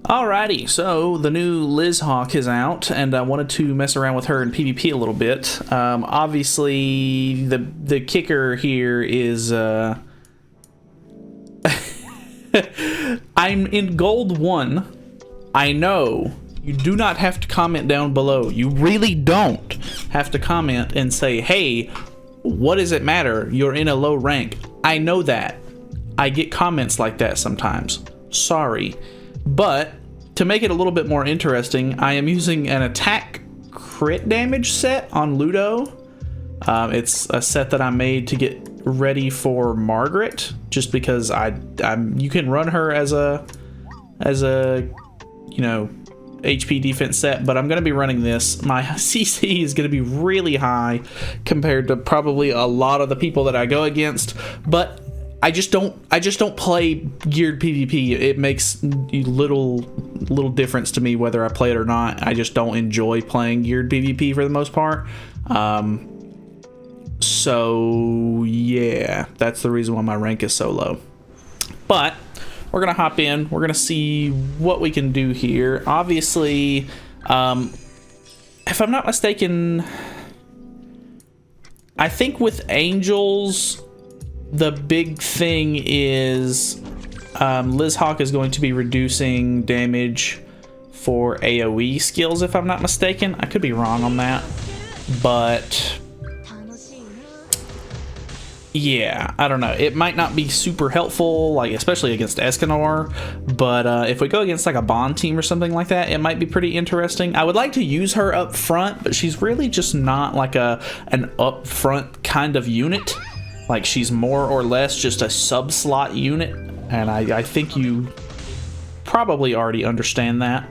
Alrighty, so the new EliHawk is out, and I wanted to mess around with her in PvP a little bit. Obviously, the kicker here is I'm in Gold 1. I know you do not have to comment down below. You really don't have to comment and say, hey, what does it matter? You're in a low rank. I know that. I get comments like that sometimes. Sorry. But to make it a little bit more interesting, I am using an attack crit damage set on Ludo. It's a set that I made to get ready for Margaret, just because you can run her as a HP defense set, but I'm going to be running this. My CC is going to be really high compared to probably a lot of the people that I go against, but I just don't play geared PvP. It makes little difference to me whether I play it or not. I just don't enjoy playing geared PvP for the most part. So yeah, that's the reason why my rank is so low. But we're gonna hop in. We're gonna see what we can do here. Obviously, if I'm not mistaken, I think with Angels, the big thing is EliHawk is going to be reducing damage for AoE skills, if I'm not mistaken. I could be wrong on that, but yeah, I don't know. It might not be super helpful, like especially against Escanor, but if we go against like a Bond team or something like that, it might be pretty interesting. I would like to use her up front, but she's really just not like an up front kind of unit. Like, she's more or less just a sub-slot unit, and I think you probably already understand that.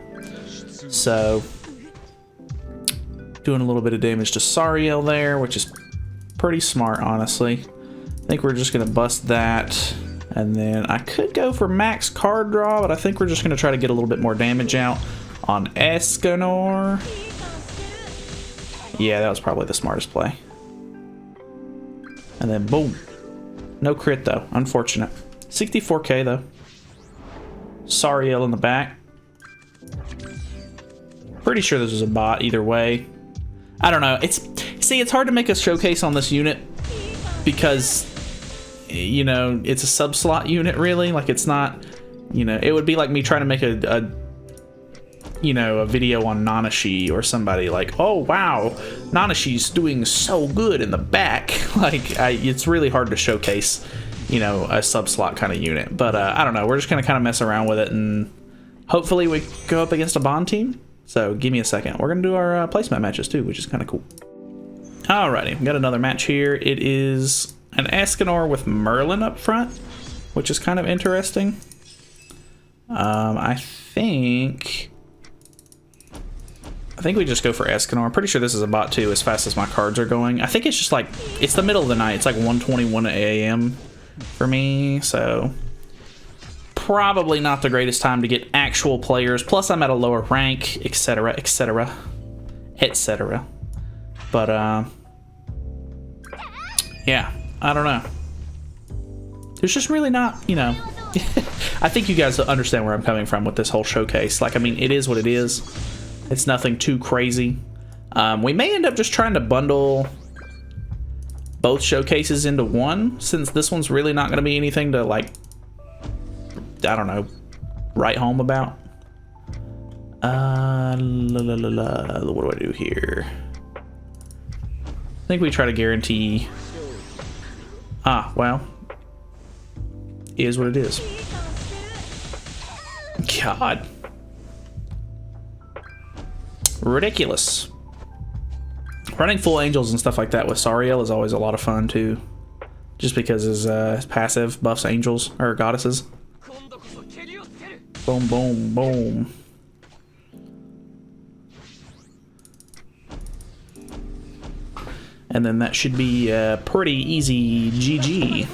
So, doing a little bit of damage to Sariel there, which is pretty smart, honestly. I think we're just going to bust that, and then I could go for max card draw, but I think we're just going to try to get a little bit more damage out on Escanor. Yeah, that was probably the smartest play. And then boom. No crit though, unfortunate. 64k though. Sariel in the back. Pretty sure this is a bot either way. I don't know. It's hard to make a showcase on this unit because, you know, it's a sub-slot unit really. Like, it's not, you know, it would be like me trying to make a video on Nanashi or somebody, like, oh wow, Nanashi's doing so good in the back. Like, it's really hard to showcase, you know, a sub-slot kind of unit. But I don't know, we're just gonna kind of mess around with it, and hopefully we go up against a Bond team. So give me a second. We're gonna do our placement matches too, which is kind of cool. Alrighty, we got another match here. It is an Escanor with Merlin up front, which is kind of interesting. I think we just go for Escanor. I'm pretty sure this is a bot too, as fast as my cards are going. I think it's just like, it's the middle of the night. It's like 1:21 a.m. for me, so probably not the greatest time to get actual players. Plus, I'm at a lower rank, etc., etc., etc. But, yeah, I don't know. There's just really not, you know... I think you guys understand where I'm coming from with this whole showcase. Like, I mean, it is what it is. It's nothing too crazy. We may end up just trying to bundle both showcases into one, since this one's really not going to be anything to, like, I don't know, write home about. What do I do here? I think we try to guarantee... well, is what it is. God. Ridiculous. Running full angels and stuff like that with Sariel is always a lot of fun too, just because his passive buffs angels or goddesses. Boom, boom, boom. And then that should be a pretty easy GG.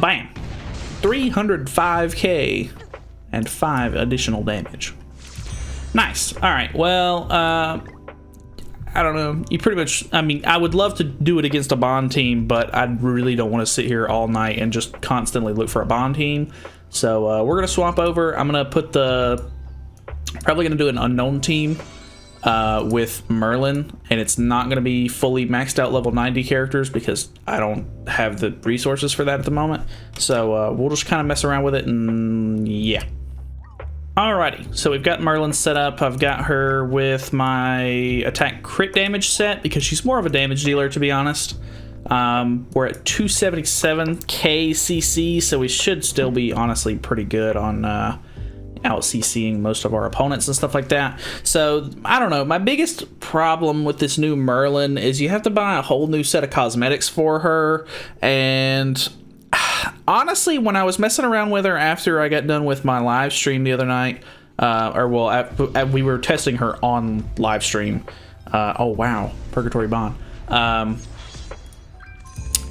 Bam! 305k and 5 additional damage. Nice. All right. Well, I don't know. You pretty much, I mean, I would love to do it against a Bond team, but I really don't want to sit here all night and just constantly look for a Bond team. So we're gonna swap over. I'm gonna put probably gonna do an unknown team with Merlin, and it's not gonna be fully maxed out level 90 characters because I don't have the resources for that at the moment. So we'll just kind of mess around with it, and yeah. Alrighty, so we've got Merlin set up. I've got her with my attack crit damage set because she's more of a damage dealer, to be honest. We're at 277k CC, so we should still be honestly pretty good on out CCing most of our opponents and stuff like that. So I don't know, my biggest problem with this new Merlin is you have to buy a whole new set of cosmetics for her, and honestly, when I was messing around with her after I got done with my live stream the other night, we were testing her on live stream. Oh wow, Purgatory Bond.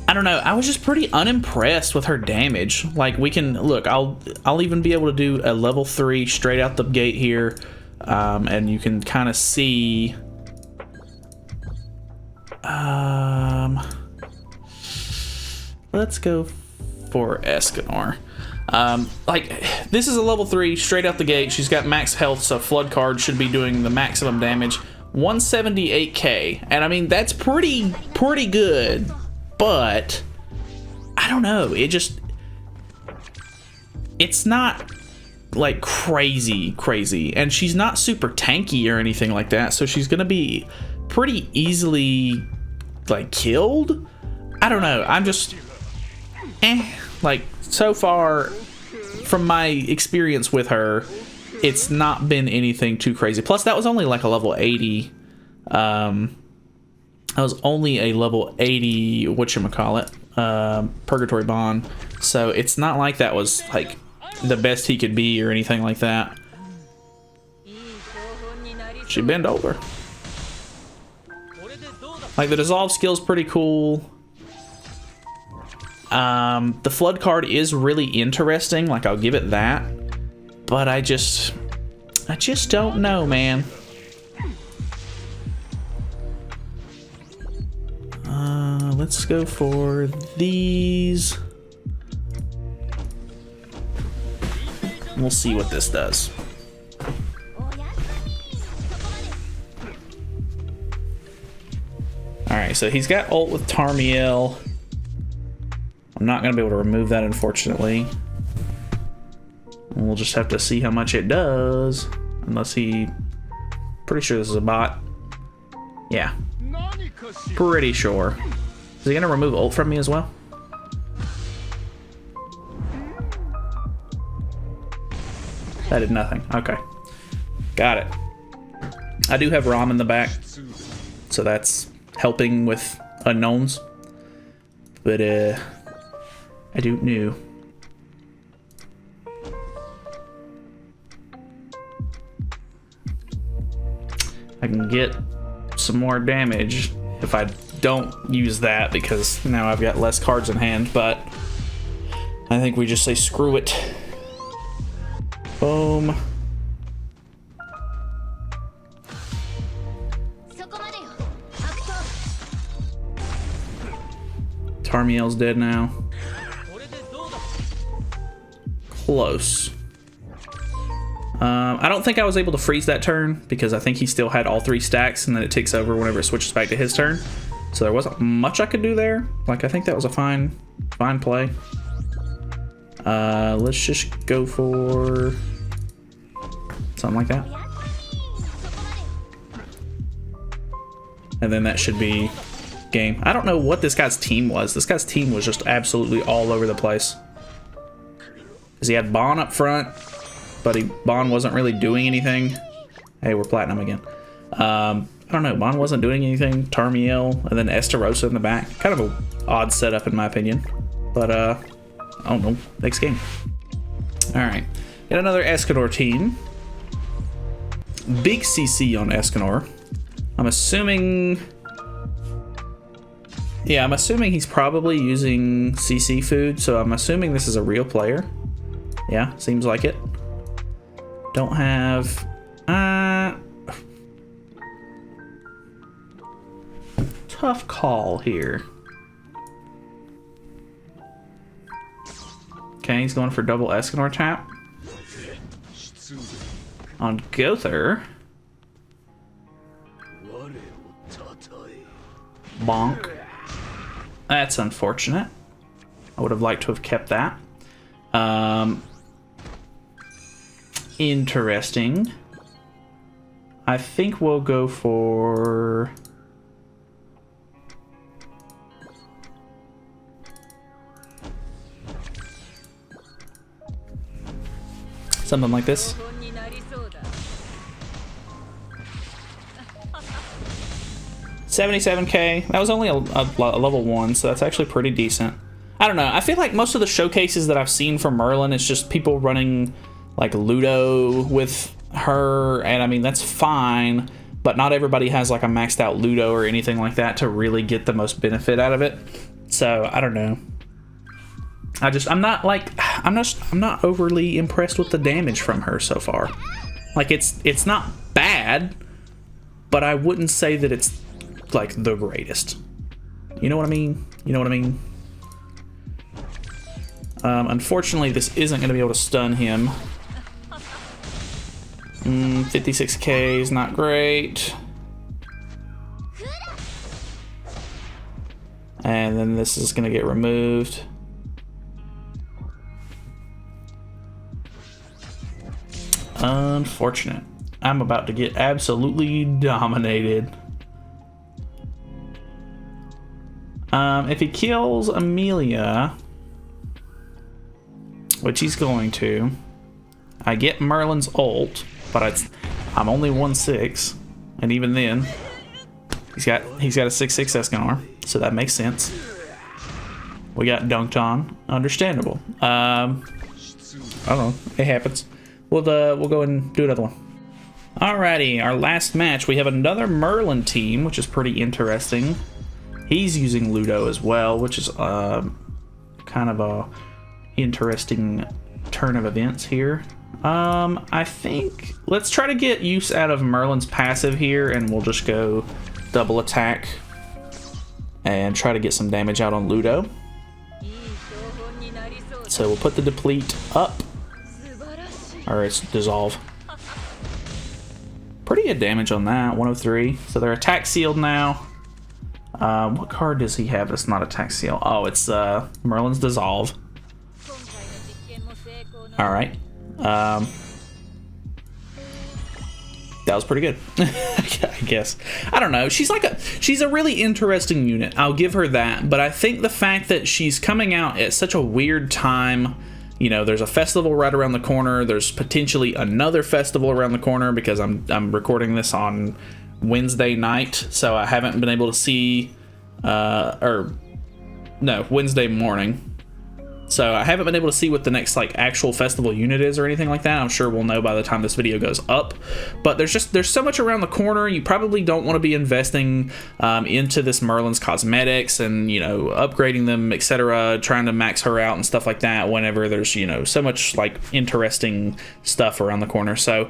I don't know, I was just pretty unimpressed with her damage. Like, we can look, I'll even be able to do a level 3 straight out the gate here, and you can kind of see let's go for Escanor. Like, this is a level 3 straight out the gate. She's got max health, so Flood Card should be doing the maximum damage. 178k, and I mean, that's pretty good, but I don't know, it's not like crazy, and she's not super tanky or anything like that, so she's gonna be pretty easily like killed. I don't know, I'm just like, so far from my experience with her, it's not been anything too crazy. Plus that was only like a level 80 I was only a level 80 whatchamacallit, Purgatory Bond, so it's not like that was like the best he could be or anything like that. She bend over. Like, the dissolve skill's pretty cool. The Flood card is really interesting, like, I'll give it that, but I just don't know, man. Let's go for these. We'll see what this does. Alright, so he's got ult with Tarmiel. I'm not going to be able to remove that, unfortunately. We'll just have to see how much it does. Unless he... Pretty sure this is a bot. Yeah. Pretty sure. Is he going to remove ult from me as well? That did nothing. Okay. Got it. I do have Rom in the back, so that's helping with unknowns. But, I don't know. I can get some more damage if I don't use that, because now I've got less cards in hand, but I think we just say screw it. Boom. Tarmiel's dead now. Close. I don't think I was able to freeze that turn because I think he still had all 3 stacks, and then it takes over whenever it switches back to his turn. So there wasn't much I could do there. Like, I think that was a fine play. Let's just go for something like that. And then that should be game. I don't know what this guy's team was. This guy's team was just absolutely all over the place. Because he had Bon up front, but Bon wasn't really doing anything. Hey, we're platinum again. I don't know, Bon wasn't doing anything. Tarmiel, and then Estarossa in the back. Kind of an odd setup in my opinion. But, I don't know. Next game. Alright. Got another Escanor team. Big CC on Escanor. I'm assuming... Yeah, I'm assuming he's probably using CC food, so I'm assuming this is a real player. Yeah, seems like it. Don't have... Tough call here. Okay, he's going for double Escanor tap. On Gother. Bonk. That's unfortunate. I would have liked to have kept that. Interesting. I think we'll go for... something like this. 77k. That was only a level 1, so that's actually pretty decent. I don't know. I feel like most of the showcases that I've seen from Merlin, it's just people running like Ludo with her, and I mean, that's fine, but not everybody has like a maxed out Ludo or anything like that to really get the most benefit out of it. So I don't know. I'm not overly impressed with the damage from her so far. Like it's not bad, but I wouldn't say that it's like the greatest. You know what I mean? You know what I mean? Unfortunately, this isn't going to be able to stun him. 56k is not great. And then this is going to get removed. Unfortunate. I'm about to get absolutely dominated. If he kills Amelia, which he's going to, I get Merlin's ult, but I'm only 1/6, and even then, he's got a 6/6 Escanor, so that makes sense. We got dunked on, understandable. I don't know, it happens. We'll go and do another one. Alrighty, our last match, we have another Merlin team, which is pretty interesting. He's using Ludo as well, which is kind of a interesting turn of events here. I think let's try to get use out of Merlin's passive here, and we'll just go double attack and try to get some damage out on Ludo. So we'll put the deplete up, or it's dissolve. Pretty good damage on that, 103. So they're attack sealed now. What card does he have that's not attack seal? Oh, it's Merlin's dissolve. All right. That was pretty good. I guess. I don't know. She's a really interesting unit. I'll give her that. But I think the fact that she's coming out at such a weird time, you know, there's a festival right around the corner. There's potentially another festival around the corner because I'm recording this on Wednesday night, so I haven't been able to see, Wednesday morning. So I haven't been able to see what the next like actual festival unit is or anything like that. I'm sure we'll know by the time this video goes up. But there's so much around the corner. You probably don't want to be investing into this Merlin's cosmetics and, you know, upgrading them, etc., trying to max her out and stuff like that whenever there's, you know, so much like interesting stuff around the corner. So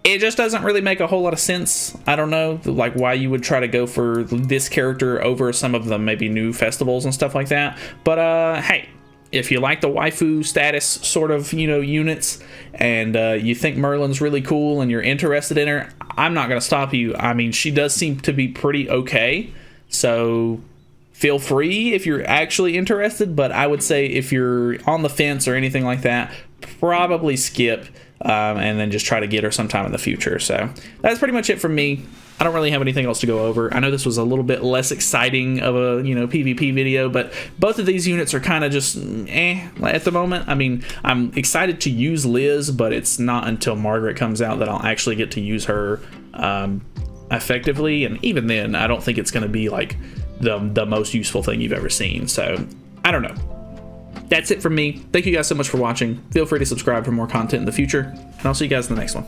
it just doesn't really make a whole lot of sense. I don't know, like, why you would try to go for this character over some of the maybe new festivals and stuff like that. But hey, if you like the waifu status sort of, you know, units, and you think Merlin's really cool and you're interested in her, I'm not going to stop you. I mean, she does seem to be pretty okay. So feel free if you're actually interested. But I would say if you're on the fence or anything like that, probably skip. And then just try to get her sometime in the future. So that's pretty much it from me. I don't really have anything else to go over. I know this was a little bit less exciting of a, you know, PvP video, but both of these units are kind of just at the moment. I mean, I'm excited to use Liz, but it's not until Margaret comes out that I'll actually get to use her effectively. And even then, I don't think it's going to be like the most useful thing you've ever seen. So I don't know. That's it from me. Thank you guys so much for watching. Feel free to subscribe for more content in the future, and I'll see you guys in the next one.